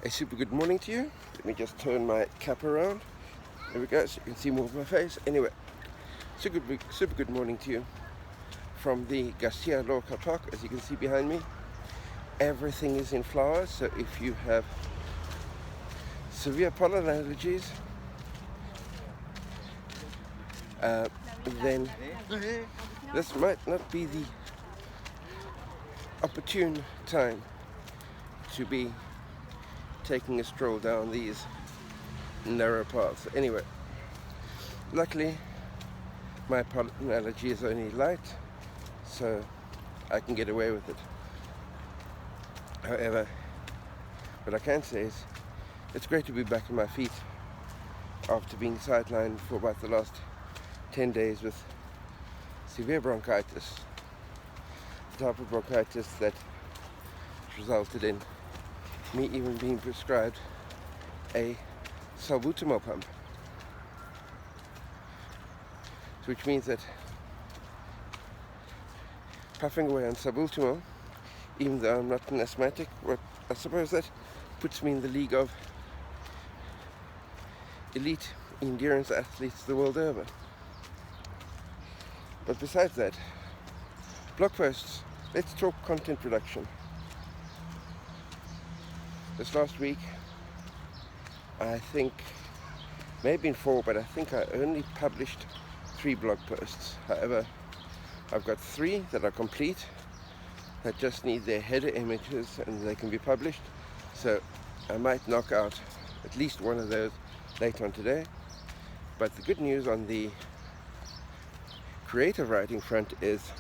A super good morning to you. Let me just turn my cap around. There we go, so you can see more of my face. Anyway, super good morning to you from the Garcia Lorca park. As you can see behind me, everything is in flower. So if you have severe pollen allergies, then this might not be the opportune time to be taking a stroll down these narrow paths. Anyway, luckily my pollen allergy is only light, so I can get away with it. However, what I can say is it's great to be back on my feet after being sidelined for about the last 10 days with severe bronchitis, the type of bronchitis that resulted in me even being prescribed a salbutamol pump, which means that puffing away on salbutamol, even though I'm not an asthmatic, I suppose that puts me in the league of elite endurance athletes the world over. But besides that, blog posts, let's talk content production. This last week, I think, maybe in 4, but I think I only published 3 blog posts. However, I've got 3 that are complete, that just need their header images and they can be published. So I might knock out at least one of those later on today. But the good news on the creative writing front is,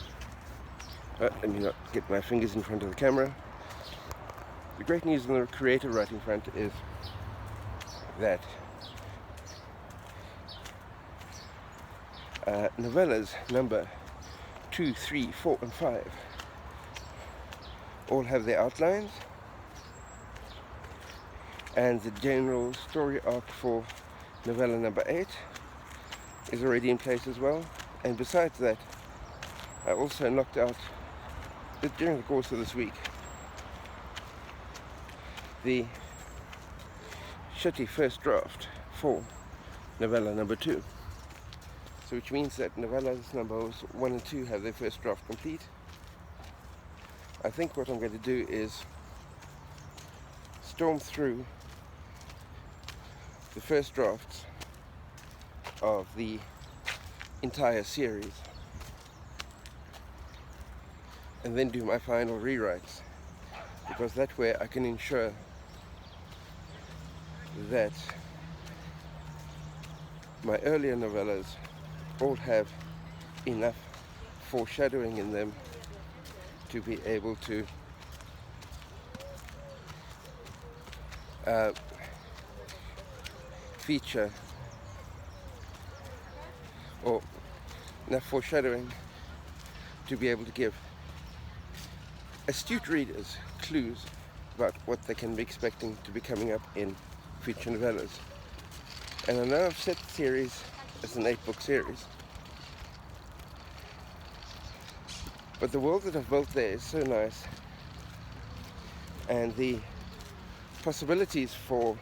let me not get my fingers in front of the camera. The great news on the creative writing front is that novellas number 2, 3, 4, and 5 all have their outlines, and the general story arc for novella number 8 is already in place as well. And besides that, I also knocked out, during the course of this week, the shitty first draft for novella number 2. So which means that novellas numbers 1 and 2 have their first draft complete. I think what I'm going to do is storm through the first drafts of the entire series and then do my final rewrites, because that way I can ensure that my earlier novellas all have enough foreshadowing in them to be able to feature, or enough foreshadowing to be able to give astute readers clues about what they can be expecting to be coming up in future novellas. And I know I've set the series as an 8-book series, but the world that I've built there is so nice, and the possibilities for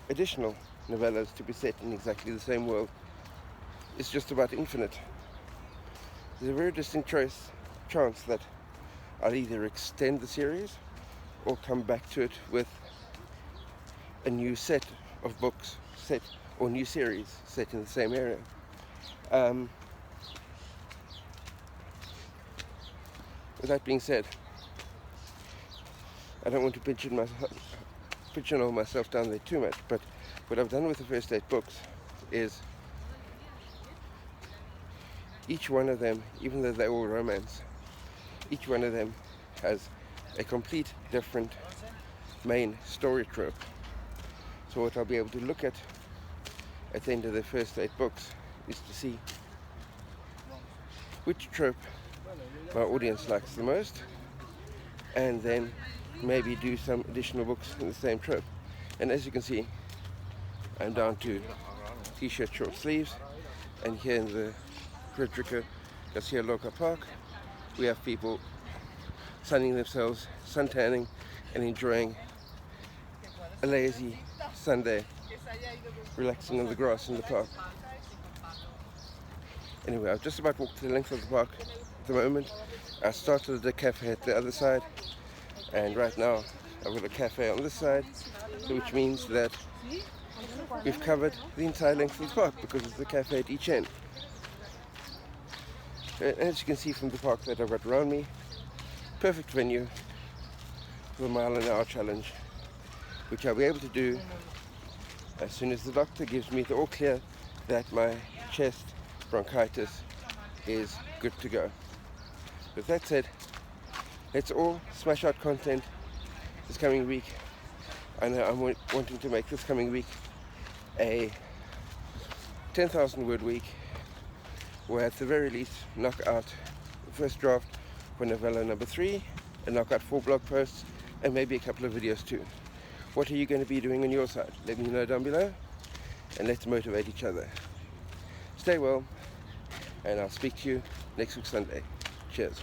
additional novellas to be set in exactly the same world is just about infinite. There's a very distinct chance that I'll either extend the series or come back to it with a new set of books or new series set in the same area. With that being said, I don't want to pigeonhole myself down there too much, but what I've done with the first 8 books is each one of them, even though they're all romance, each one of them has a complete different main story trope. So what I'll be able to look at the end of the first 8 books is to see which trope my audience likes the most, and then maybe do some additional books in the same trope. And as you can see, I'm down to t-shirt short sleeves, and here in the Garcia Lorca Park we have people sunning themselves, suntanning, and enjoying a lazy Sunday, relaxing on the grass in the park. Anyway, I've just about walked the length of the park at the moment. I started at the cafe at the other side, and right now I've got a cafe on this side, which means that we've covered the entire length of the park because there's a cafe at each end. And as you can see from the park that I've got around me, perfect venue for the mile-an-hour challenge, which I'll be able to do as soon as the doctor gives me the all clear that my chest bronchitis is good to go. With that said, let's all smash out content this coming week. I know I'm wanting to make this coming week a 10,000 word week, where at the very least knock out the first draft for novella number 3 and knock out 4 blog posts and maybe a couple of videos too. What are you going to be doing on your side? Let me know down below, and let's motivate each other. Stay well, and I'll speak to you next week Sunday. Cheers.